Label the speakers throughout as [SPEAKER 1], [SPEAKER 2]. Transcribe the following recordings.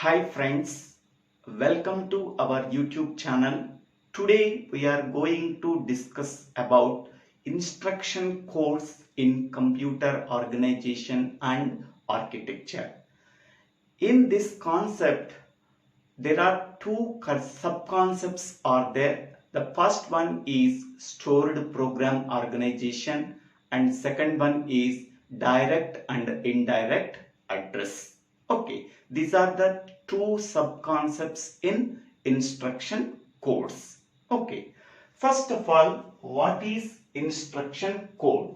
[SPEAKER 1] Hi friends, welcome to our YouTube channel. Today we are going to discuss about instruction codes in computer organization and architecture. In this concept, there are two sub-concepts are there. The first one is stored program organization and second one is direct and indirect address. Okay, these are the two sub-concepts in instruction codes. Okay, first of all, what is instruction code?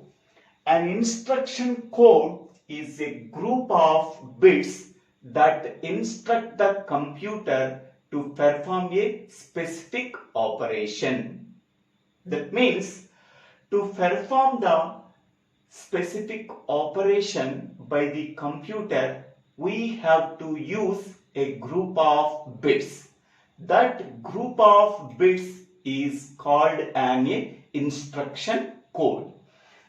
[SPEAKER 1] An instruction code is a group of bits that instruct the computer to perform a specific operation. That means to perform the specific operation by the computer, we have to use a group of bits. That group of bits is called an instruction code.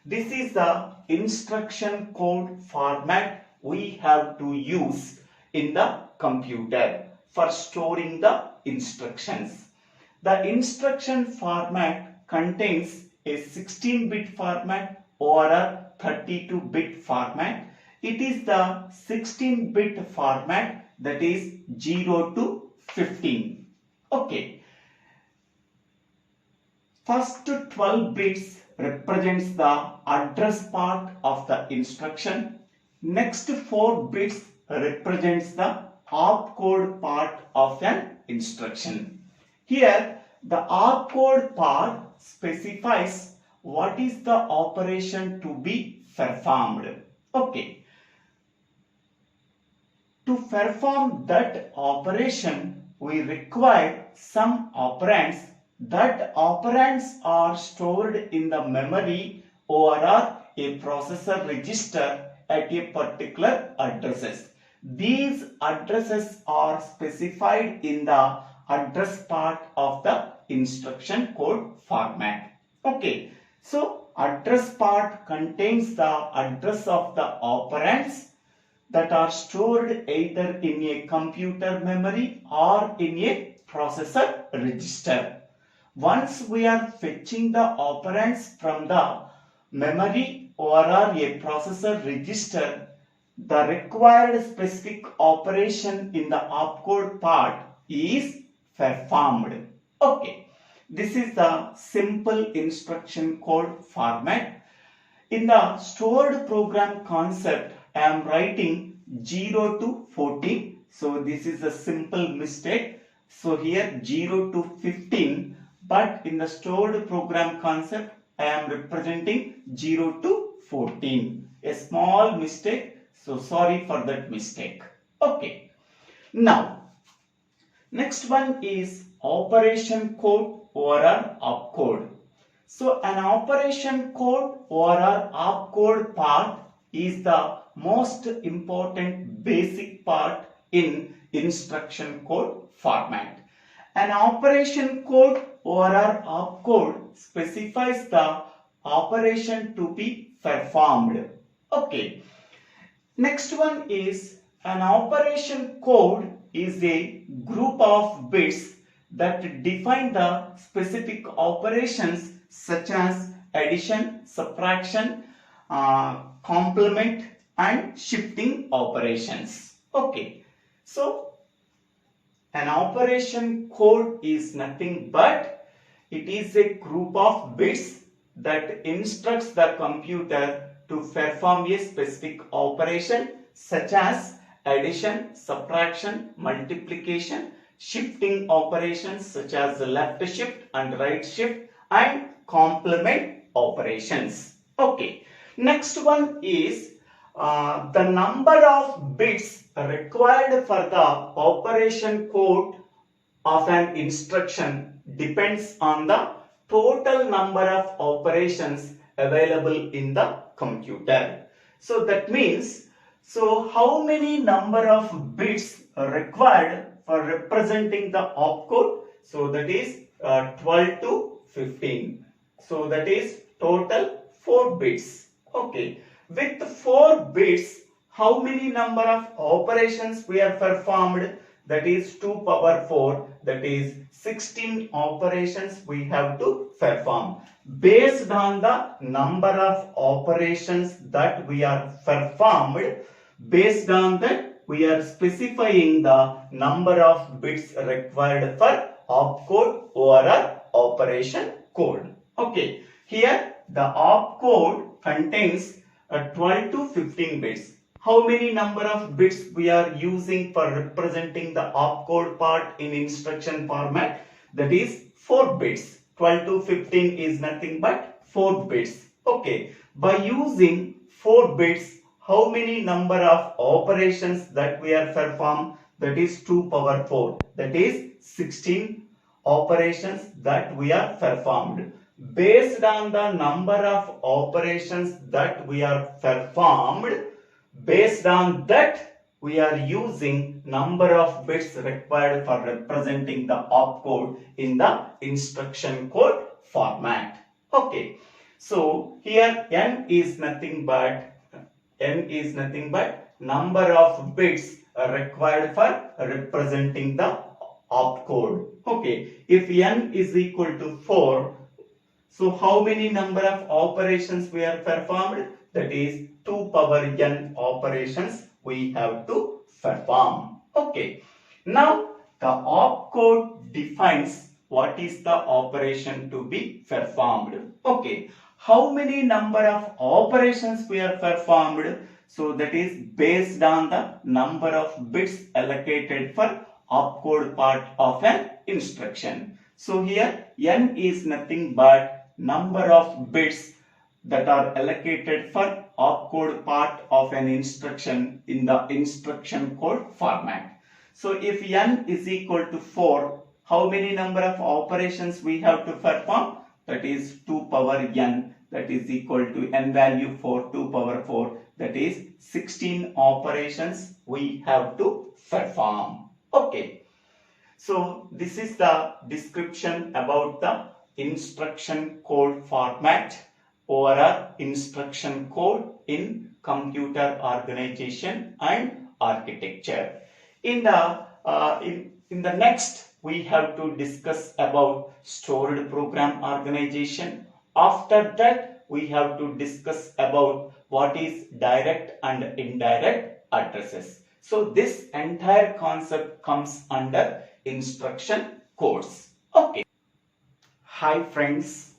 [SPEAKER 1] This is the instruction code format we have to use in the computer for storing the instructions. The instruction format contains a 16-bit format or a 32-bit format. It is the 16-bit format, that is 0 to 15. Okay. First 12 bits represents the address part of the instruction. Next 4 bits represents the opcode part of an instruction. Here the opcode part specifies what is the operation to be performed. Okay. To perform that operation, we require some operands. That operands are stored in the memory or a processor register at a particular addresses. These addresses are specified in the address part of the instruction code format. Okay, so address part contains the address of the operands that are stored either in a computer memory or in a processor register. Once we are fetching the operands from the memory or a processor register, the required specific operation in the opcode part is performed. Okay, this is the simple instruction code format. In the stored program concept, I am writing 0 to 14. So this is a simple mistake. So here 0 to 15. But in the stored program concept, I am representing 0 to 14. A small mistake. So sorry for that mistake. Okay. Now, next one is operation code or an opcode. So an operation code or an opcode part is the most important basic part in instruction code format. An operation code or an opcode specifies the operation to be performed. Okay. Next one is an operation code is a group of bits that define the specific operations such as addition, subtraction, complement and shifting operations. Okay, so an operation code is nothing but it is a group of bits that instructs the computer to perform a specific operation such as addition, subtraction, multiplication, shifting operations such as left shift and right shift and complement operations. Okay, next one is the number of bits required for the operation code of an instruction depends on the total number of operations available in the computer. So that means, so how many number of bits are required for representing the opcode? So that is 12 to 15. So that is total 4 bits. Okay. With 4 bits, how many number of operations we have performed? that is 2 power 4, that is 16 operations we have to perform. Based on the number of operations that we are performed, based on that we are specifying the number of bits required for opcode or operation code. Okay, here the opcode contains 12 to 15 bits. How many number of bits we are using for representing the opcode part in instruction format? That is 4 bits. 12 to 15 is nothing but 4 bits. Okay, by using 4 bits, how many number of operations that we are perform? That is 2 power 4. That is 16 operations that we are performed. Based on the number of operations that we are performed, based on that we are using number of bits required for representing the opcode in the instruction code format. Okay, so here n is nothing but number of bits required for representing the opcode. Okay, if n is equal to 4, so how many number of operations we are performed? That is 2 power n operations we have to perform. Okay, now the opcode defines what is the operation to be performed. Okay, how many number of operations we are performed? So that is based on the number of bits allocated for opcode part of an instruction. So here n is nothing but number of bits that are allocated for opcode part of an instruction in the instruction code format. So if n is equal to 4, how many number of operations we have to perform? That is 2 power n, that is equal to n value for 2 power 4, that is 16 operations we have to perform. Okay, so this is the description about the instruction code format or instruction code in computer organization and architecture. In the next we have to discuss about stored program organization. After that we have to discuss about what is direct and indirect addresses. So this entire concept comes under instruction codes. Okay. Hi friends,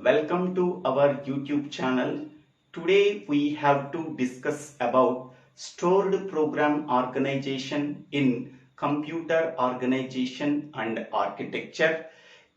[SPEAKER 1] welcome to our YouTube channel. Today we have to discuss about stored program organization in computer organization and architecture.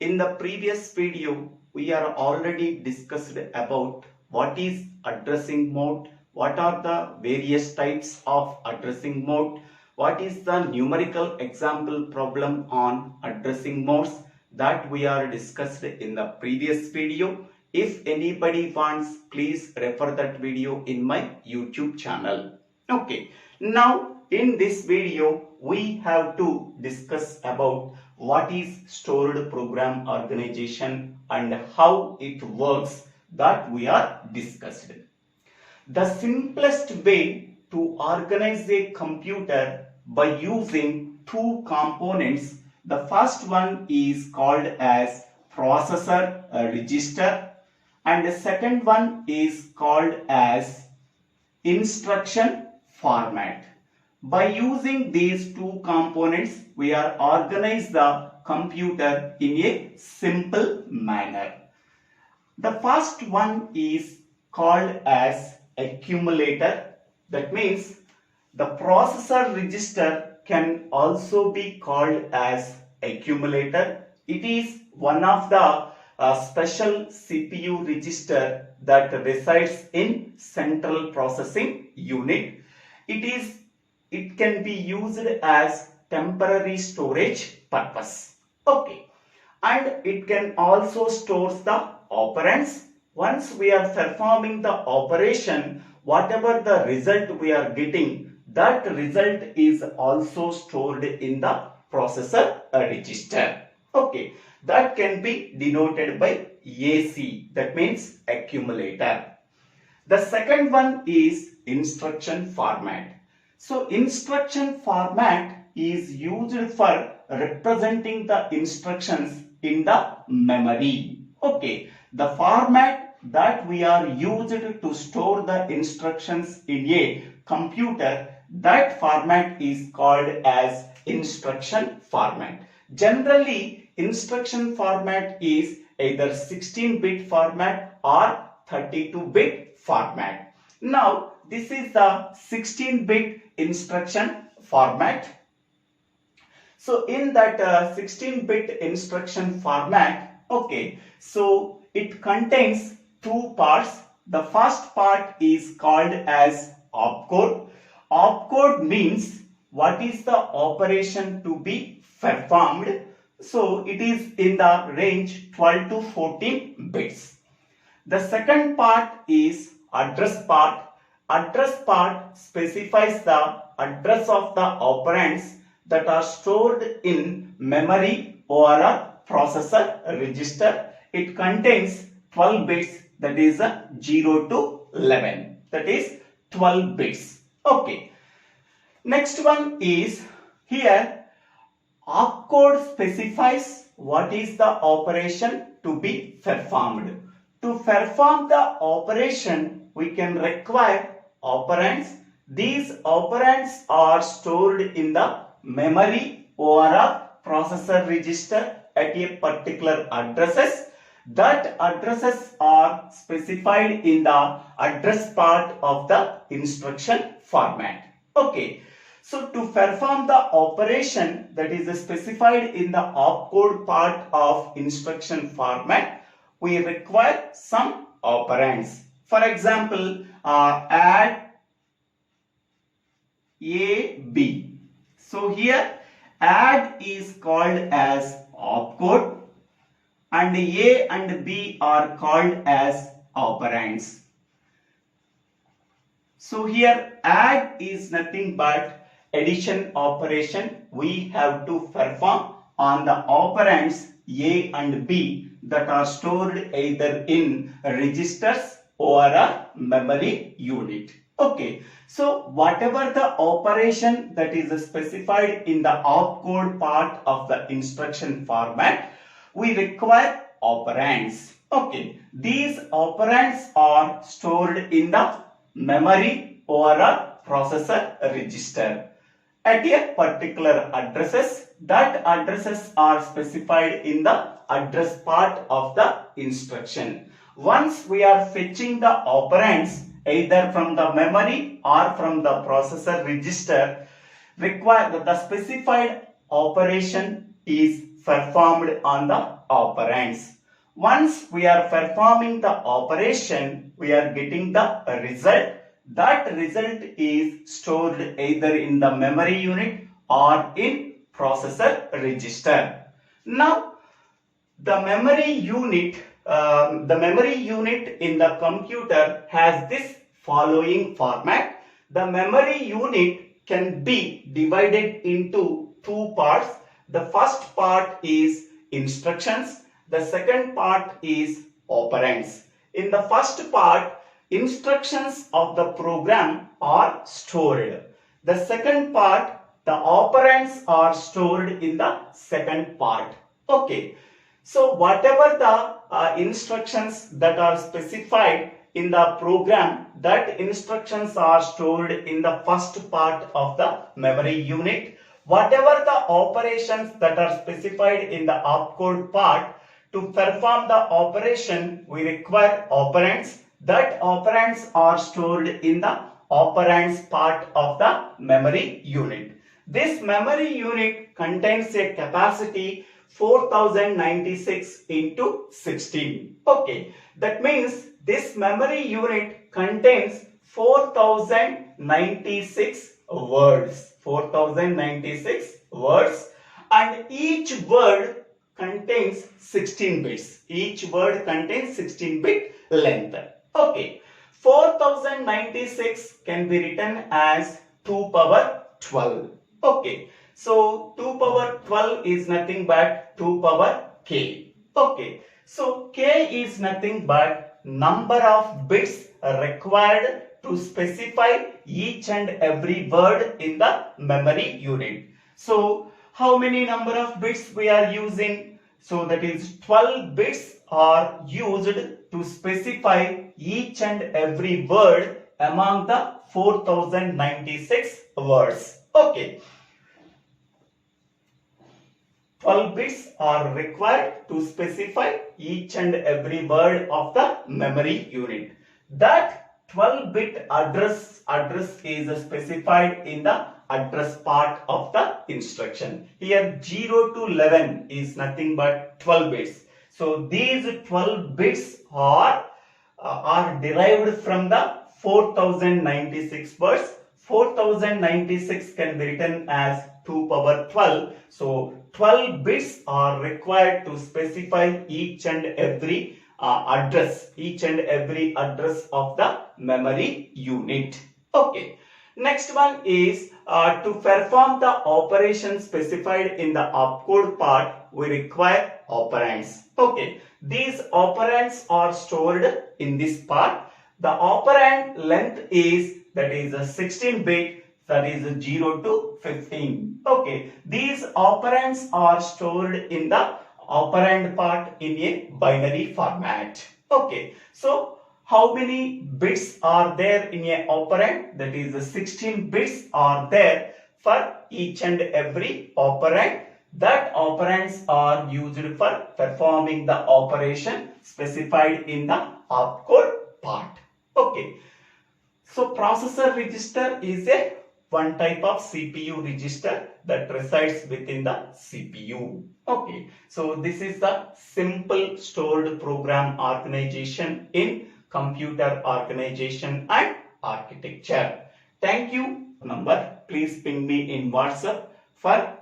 [SPEAKER 1] In the previous video, we are already discussed about what is addressing mode, what are the various types of addressing mode, what is the numerical example problem on addressing modes that we are discussed in the previous video. If anybody wants, please refer that video in my YouTube channel. Okay, now in this video we have to discuss about what is stored program organization and how it works, that we are discussed. The simplest way to organize a computer by using two components. The first one is called as processor register and the second one is called as instruction format. By using these two components, we are organize the computer in a simple manner. The first one is called as accumulator. That means the processor register can also be called as accumulator. It is one of the special CPU register that resides in central processing unit. It can be used as temporary storage purpose. Okay, and it can also store the operands. Once we are performing the operation, whatever the result we are getting, that result is also stored in the processor register. Okay, that can be denoted by AC, that means accumulator. The second one is instruction format. So instruction format is used for representing the instructions in the memory. Okay, the format that we are used to store the instructions in a computer, that format is called as instruction format. Generally, instruction format is either 16-bit format or 32-bit format. Now, this is the 16-bit instruction format. So, in that 16-bit instruction format, okay, so it contains two parts. The first part is called as opcode. Opcode means what is the operation to be performed. So, it is in the range 12 to 14 bits. The second part is address part. Address part specifies the address of the operands that are stored in memory or a processor register. It contains 12 bits, that is 0 to 11. That is 12 bits. Okay. Next one is here opcode specifies what is the operation to be performed. To perform the operation, we can require operands. These operands are stored in the memory or a processor register at a particular addresses. That addresses are specified in the address part of the instruction format. Okay. So to perform the operation that is specified in the opcode part of instruction format, we require some operands. For example, add A, B. So here add is called as opcode and A and B are called as operands. So here add is nothing but addition operation we have to perform on the operands A and B that are stored either in registers or a memory unit. Okay, so whatever the operation that is specified in the opcode part of the instruction format, we require operands. Okay, these operands are stored in the memory or a processor register at a particular addresses. That addresses are specified in the address part of the instruction. Once we are fetching the operands either from the memory or from the processor register, the specified operation is performed on the operands. Once we are performing the operation, we are getting the result. That result is stored either in the memory unit or in processor register. Now, the memory unit in the computer has this following format. The memory unit can be divided into two parts. The first part is instructions. The second part is operands. In the first part, instructions of the program are stored. The second part, the operands are stored in the second part. Okay. So whatever the instructions that are specified in the program, that instructions are stored in the first part of the memory unit. Whatever the operations that are specified in the opcode part, to perform the operation, we require operands. That operands are stored in the operands part of the memory unit. This memory unit contains a capacity 4096 into 16. Okay, that means this memory unit contains 4096 words. 4096 words, and each word contains 16 bits. Each word contains 16 bit length. Okay, 4096 can be written as 2 power 12. Okay, so 2 power 12 is nothing but 2 power k. Okay, so k is nothing but number of bits required to specify each and every word in the memory unit. So how many number of bits we are using? So that is 12 bits are used to specify each and every word among the 4096 words. Okay. 12 bits are required to specify each and every word of the memory unit. That 12-bit address is specified in the address part of the instruction. Here 0 to 11 is nothing but 12 bits. So these 12 bits are derived from the 4096 words. 4096 can be written as 2 power 12. So 12 bits are required to specify each and every address of the memory unit. Okay. Next one is to perform the operation specified in the opcode part, we require operands. Okay. These operands are stored in this part. The operand length is, that is a 16-bit, that is 0 to 15. Okay. These operands are stored in the operand part in a binary format. Okay. So how many bits are there in a operand? That is 16 bits are there for each and every operand. That operands are used for performing the operation specified in the opcode part. Okay. So processor register is a one type of CPU register that resides within the CPU. Okay. So this is the simple stored program organization in computer organization and architecture. Thank you. Number, please ping me in WhatsApp for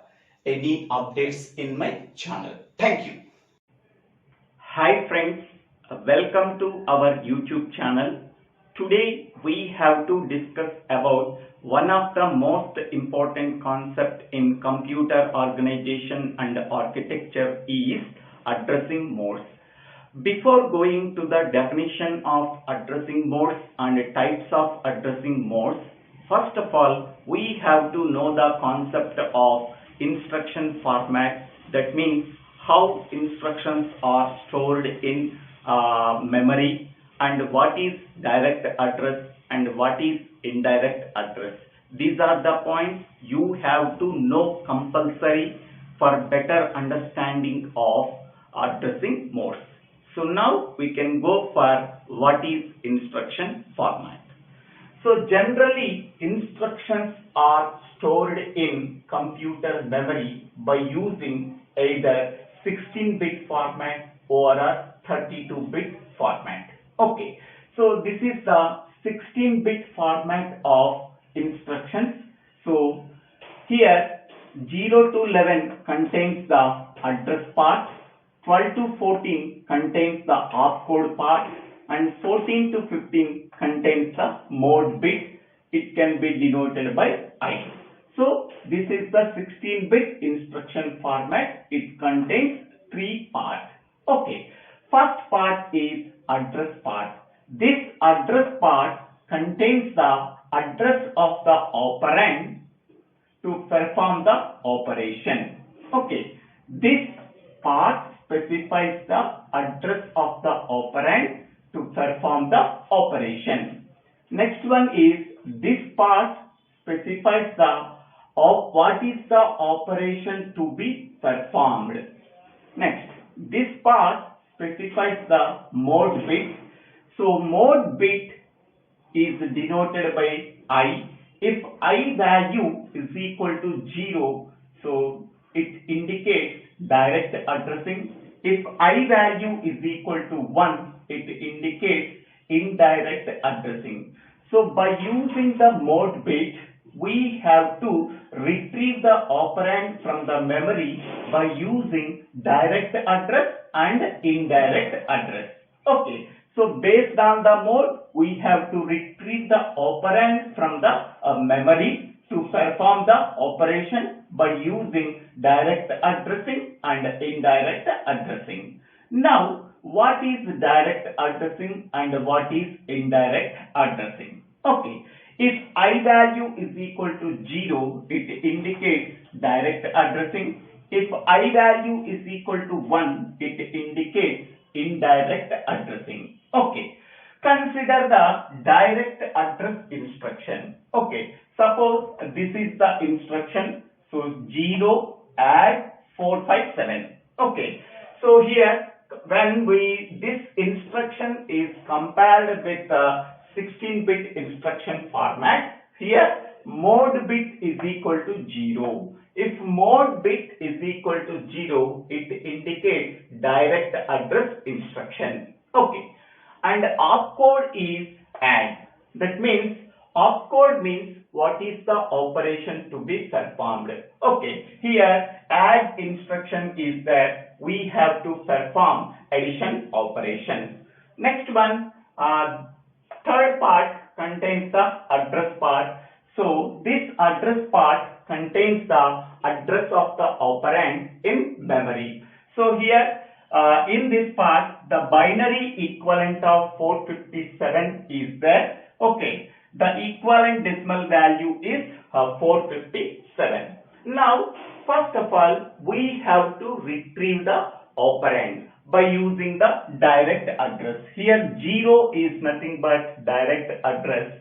[SPEAKER 1] any updates in my channel. Thank you. Hi friends, welcome to our YouTube channel. Today we have to discuss about one of the most important concepts in computer organization and architecture is addressing modes. Before going to the definition of addressing modes and types of addressing modes, first of all, we have to know the concept of instruction format. That means how instructions are stored in memory, and what is direct address and what is indirect address. These are the points you have to know compulsory for better understanding of addressing modes. So now we can go for what is instruction format. So generally instructions are stored in computer memory by using either 16-bit format or a 32-bit format. Okay, so this is the 16-bit format of instructions. So here 0 to 11 contains the address part, 12 to 14 contains the opcode part, and 14 to 15 contains the mode bit. It can be denoted by I. So this is the 16-bit instruction format. It contains 3 parts. Okay. First part is address part. This address part contains the address of the operand to perform the operation. Okay. This part specifies the address of the operand to perform the operation. Next one is this part specifies the what is the operation to be performed. Next, this part specifies the mode bit. So mode bit is denoted by I. If I value is equal to 0, so it indicates direct addressing. If I value is equal to 1, it indicates indirect addressing. So by using the mode bit, we have to retrieve the operand from the memory by using direct address and indirect address. Okay, so based on the mode, we have to retrieve the operand from the memory to perform the operation by using direct addressing and indirect addressing. Now, what is direct addressing and what is indirect addressing? Okay, If I value is equal to 0, it indicates direct addressing. If I value is equal to 1, it indicates indirect addressing. Okay. Consider the direct address instruction. Okay. Suppose this is the instruction. So 0 add 457. Okay. So here when this instruction is compared with 16-bit instruction format, here mode bit is equal to 0. If mode bit is equal to 0, it indicates direct address instruction. Okay. And opcode is add. That means opcode means what is the operation to be performed. Okay. Here add instruction is that we have to perform addition operation. Next one, third part contains the address part. So this address part contains the address of the operand in memory. So here in this part the binary equivalent of 457 is there. Okay. The equivalent decimal value is 457. Now first of all we have to retrieve the operand by using the direct address. Here 0 is nothing but direct address.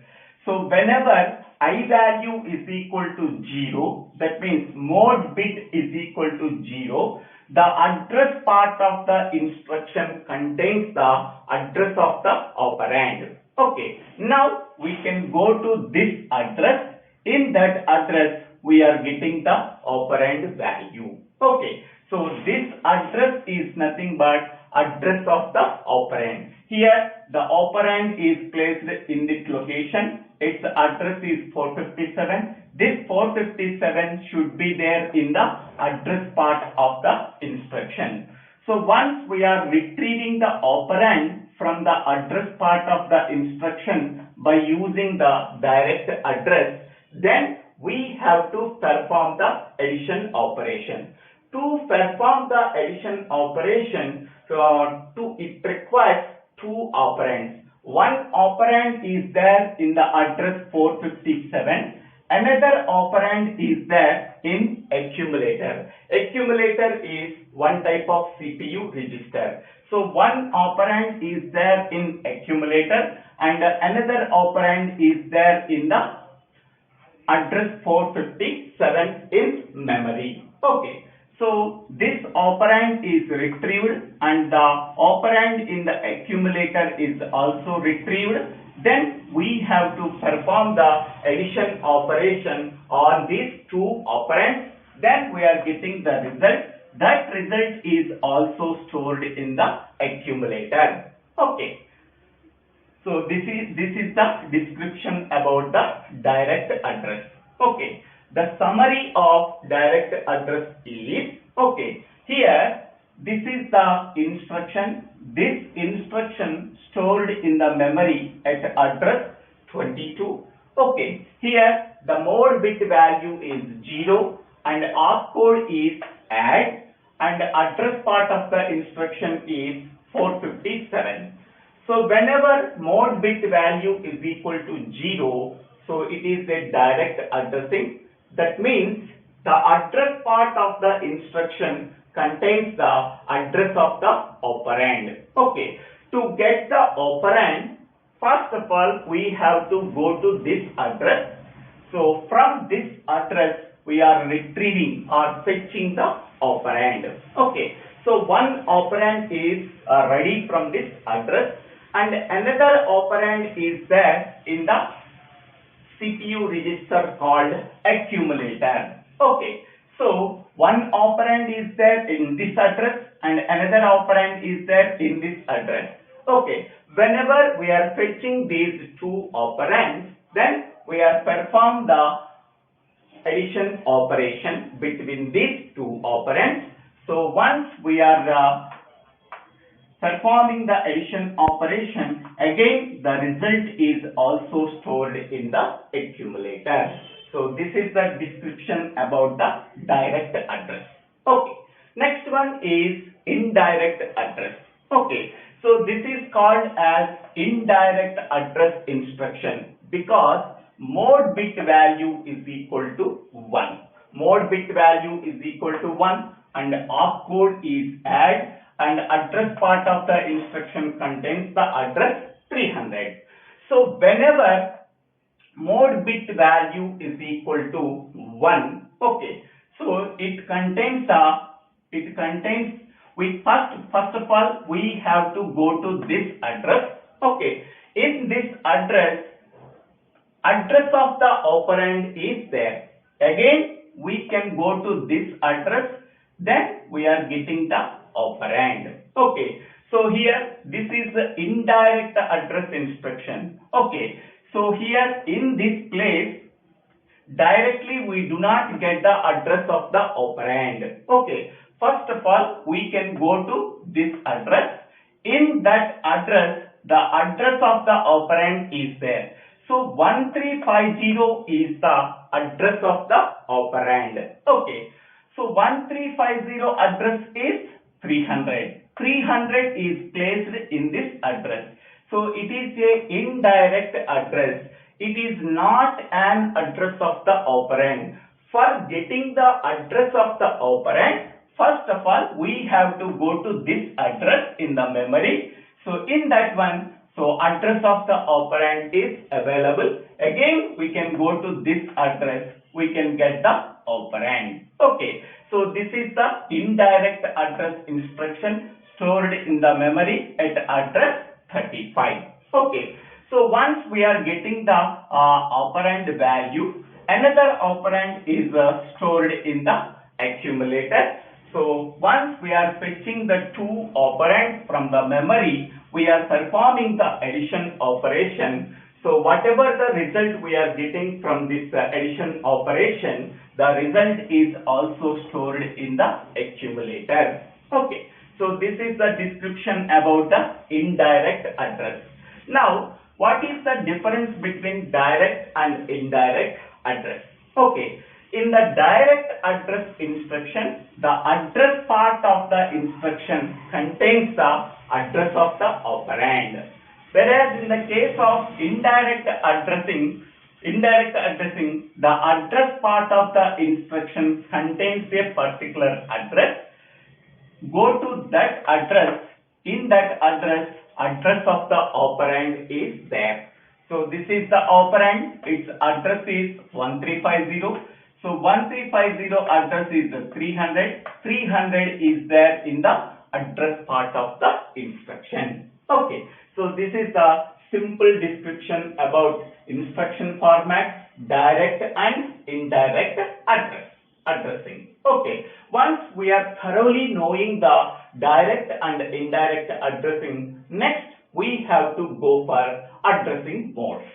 [SPEAKER 1] So whenever I value is equal to 0, that means mode bit is equal to 0, the address part of the instruction contains the address of the operand. Okay, now we can go to this address. In that address we are getting the operand value. Okay, so this address is nothing but address of the operand. Here the operand is placed in this location. Its address is 457. This 457 should be there in the address part of the instruction. So once we are retrieving the operand from the address part of the instruction by using the direct address, then we have to perform the addition operation. To perform the addition operation, it requires two operands. One operand is there in the address 457. Another operand is there in accumulator. Accumulator is one type of CPU register. So one operand is there in accumulator and another operand is there in the address 457 in memory. Okay. So this operand is retrieved and the operand in the accumulator is also retrieved. Then we have to perform the addition operation on these two operands. Then we are getting the result. That result is also stored in the accumulator. Okay. So this is the description about the direct address. Okay. The summary of direct address is, okay, here this is the instruction. This instruction stored in the memory at address 22. Okay, here the mode bit value is 0 and opcode is add and address part of the instruction is 457. So whenever mode bit value is equal to 0, so it is a direct addressing. That means the address part of the instruction contains the address of the operand. Okay. To get the operand, first of all, we have to go to this address. So from this address, we are retrieving or fetching the operand. Okay. So one operand is ready from this address and another operand is there in the CPU register called accumulator. Okay, so one operand is there in this address and another operand is there in this address. Okay, whenever we are fetching these two operands, then we are perform the addition operation between these two operands. So once we are performing the addition operation, again the result is also stored in the accumulator. So this is the description about the direct address. Okay. Next one is indirect address. Okay. So this is called as indirect address instruction because mode bit value is equal to 1. Mode bit value is equal to 1 and opcode is add and address part of the instruction contains the address 300. So whenever mode bit value is equal to 1, okay, so it contains we first of all we have to go to this address. Okay, in this address of the operand is there. Again we can go to this address, then we are getting the operand. Okay, so here this is the indirect address instruction. Okay, so here in this place directly we do not get the address of the operand. Okay, first of all we can go to this address. In that address the address of the operand is there. So 1350 is the address of the operand. Okay, so 1350 address is 300. 300 is placed in this address. So it is a indirect address. It is not an address of the operand. For getting the address of the operand, first of all we have to go to this address in the memory. So in that one, so address of the operand is available. Again we can go to this address, we can get the operand. Okay, so this is the indirect address instruction stored in the memory at address 35. Okay, so once we are getting the operand value, another operand is stored in the accumulator. So once we are fetching the two operands from the memory, we are performing the addition operation. So whatever the result we are getting from this addition operation, the result is also stored in the accumulator. Okay, so this is the description about the indirect address. Now, what is the difference between direct and indirect address? Okay, in the direct address instruction, the address part of the instruction contains the address of the operand. Whereas in the case of indirect addressing, the address part of the instruction contains a particular address. Go to that address. In that address of the operand is there. So this is the operand. Its address is 1350. So 1350 address is 300. 300 is there in the address part of the instruction. Okay, so this is the simple description about instruction format, direct and indirect addressing. Okay, once we are thoroughly knowing the direct and indirect addressing, next we have to go for addressing modes.